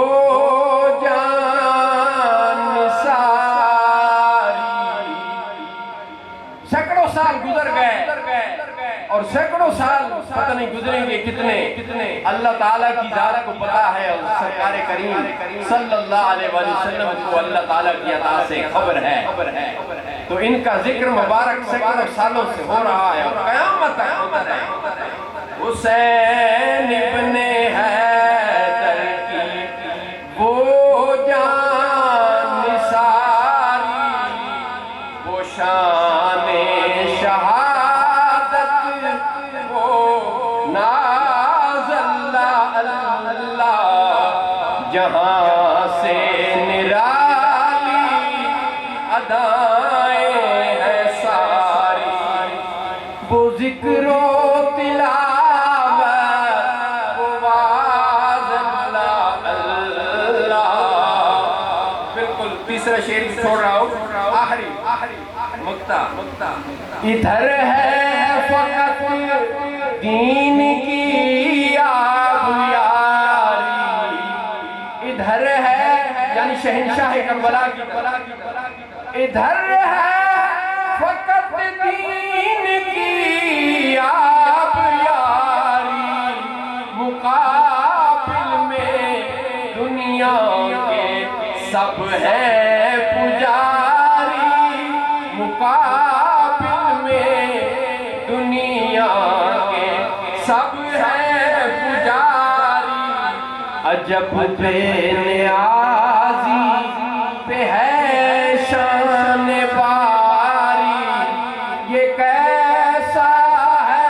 जान सारी, सैकड़ों साल गुजर गए और सैकड़ों साल पता नहीं गुजरेंगे कितने, अल्लाह ताला की जात को पता है। और सरकार करीम सल्लल्लाहु अलैहि वसल्लम को अल्लाह ताला की अता से खबर है। तो इनका जिक्र मुबारक सैकड़ों सालों से हो रहा है और क़यामत तक होता रहेगा। हुसैन इब्ने हैदर की वो जान सारी, वो शान शहादत, वो नाज़ल्ला अल्लाह जहां से निराली अदाएं हैं सारी। वो जिक्रो तिलावत वो वाज़ल्ला अल्लाह। बिल्कुल तीसरा शेर भी छोड़ रहा हूँ, आखिरी मुक्ता। इधर है फ़क़त दीन की आबियारी, इधर है यानी शहंशाह करबला की, इधर है फ़क़त दीन की आबियारी, मुक़ाबिल में दुनिया के सब हैं पुजारी, मुक़ाबिल में दुनिया के सब हैं पुजारी। अजब बेनियाज़ी पे है शान बारी, ये कैसा है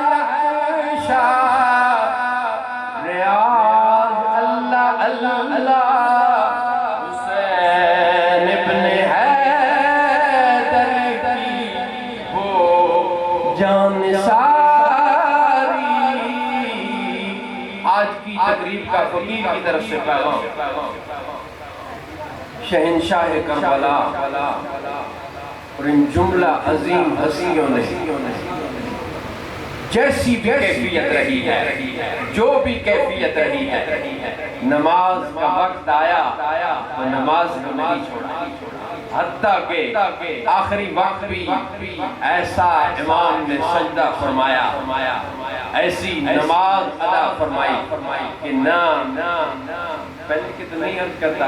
जान सारी। आज की तकरीब का फकीर की तरफ से पैगाम, शहंशाह करबला और इन जुमला अजीम हस्तियों ने जैसी भी कैफियत रही है, जो भी कैफियत रही है, नमाज का वक्त आया तो नमाज को नहीं छोड़ा। हत्ता के आखिरी वक्त भी ऐसा इमाम ने सजदा फरमाया, ऐसी नमाज अदा फरमाई कि ना पहले की तो नहीं अर्ज करता,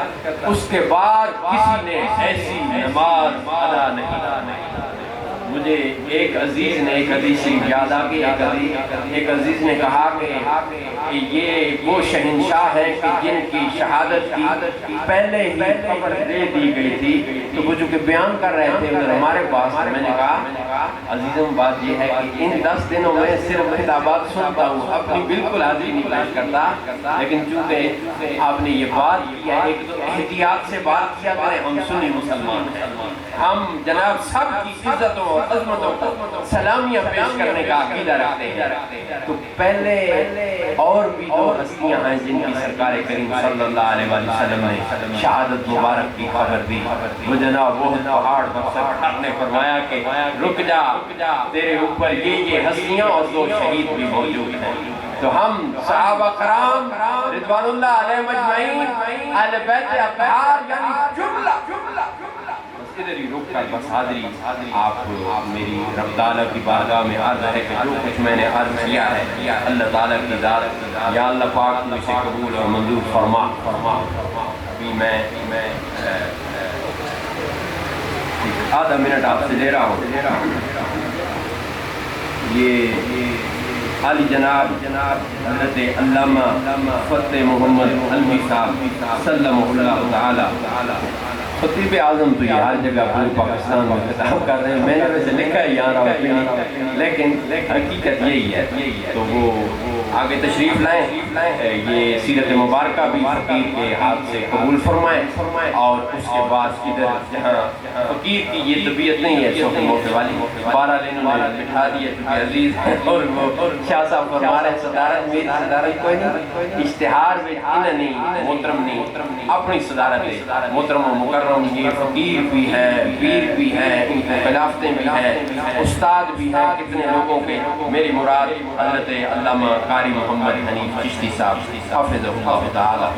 उसके बाद किसी ने ऐसी नमाज अदा नहीं। मुझे एक अजीज ने एक हदीस याद आ गई। एक अजीज ने कहा कि ये वो शहंशाह है कि जिनकी शहादत की पहले ही खबर दे दी गई थी। तो वो जो कि बयान कर रहे थे उधर हमारे पास, मैंने कहा अजीज़ों बात ये है कि इन 10 दिनों में सिर्फ खिताबात सुनता हूँ, अपनी बिल्कुल हाजिरी नहीं पेश करता। लेकिन चूँकि आपने ये बात किया, एक तो एहतियात से बात किया करें, हम सुन्नी मुसलमान हैं, हम जनाब सब की इज्जतों और अज़मतों को सलामियाँ पेश करने का अक़ीदा रखते हैं। तो पहले और भी दो हस्तियाँ हैं जिनकी सरकार करीम सल्लल्लाहु अलैहि वसल्लम ने शहादत मुबारक की खबर दी। वो जनाब वो पहाड़ पर ने फरमाया कि रुक जा, तेरे ऊपर ये हस्तियाँ और दो शहीद भी मौजूद हैं। तो हम सहाबा कराम रिज़वानुल्लाह अलैहिम अजमईन अहले बैत अत्हार यानी जुमला इधर ही रुक कर बस हाजिरी आप मेरी रब ताला की बारगाह में अर्ज़ है कि जो कुछ मैंने अर्ज़ किया है अल्लाह ताला की ज़ात या अल्लाह पाक मुझे कबूल और मंजूर फरमा। भी मैं आधा मिनट आपसे ले रहा हूँ। ये आली जनाब हज़रत अल्लामा फ़तेह मोहम्मद अलवी साहब सल्लल्लाहु ताला खतीब आज़म तो ये हर जगह पूरे पाकिस्तान में खिताब कर रहे हैं। मैंने वैसे लिखा है यहाँ लेकिन हकीकत यही है। तो वो आगे तशरीफ़ लाएँ, ये सीरत मुबारक भी फ़कीर के हाथ से कबूल फरमाएँ और उसके बाद इधर जहाँ फ़कीर की ये तबीयत नहीं है सोफे मोफे वाली, 12 दिन उन्होंने बिठा दिया क्योंकि अजीज़ है और वो शाह साहब फरमा रहे सदारत मेरी सदारत कोई नहीं, इश्तिहार में इन्हें नहीं मोहतरम नहीं अपनी सदारत है। मोहतरम मुकर्रम ये फ़कीर भी है, पीर भी है, इनके खिलाफतें भी हैं, उस्ताद भी हैं कितने लोगों के। मेरी मुराद हज़रत अल्लामा कारी मोहम्मद हनीफ चिश्ती साहब हाफ़िज़हुल्लाह ताला।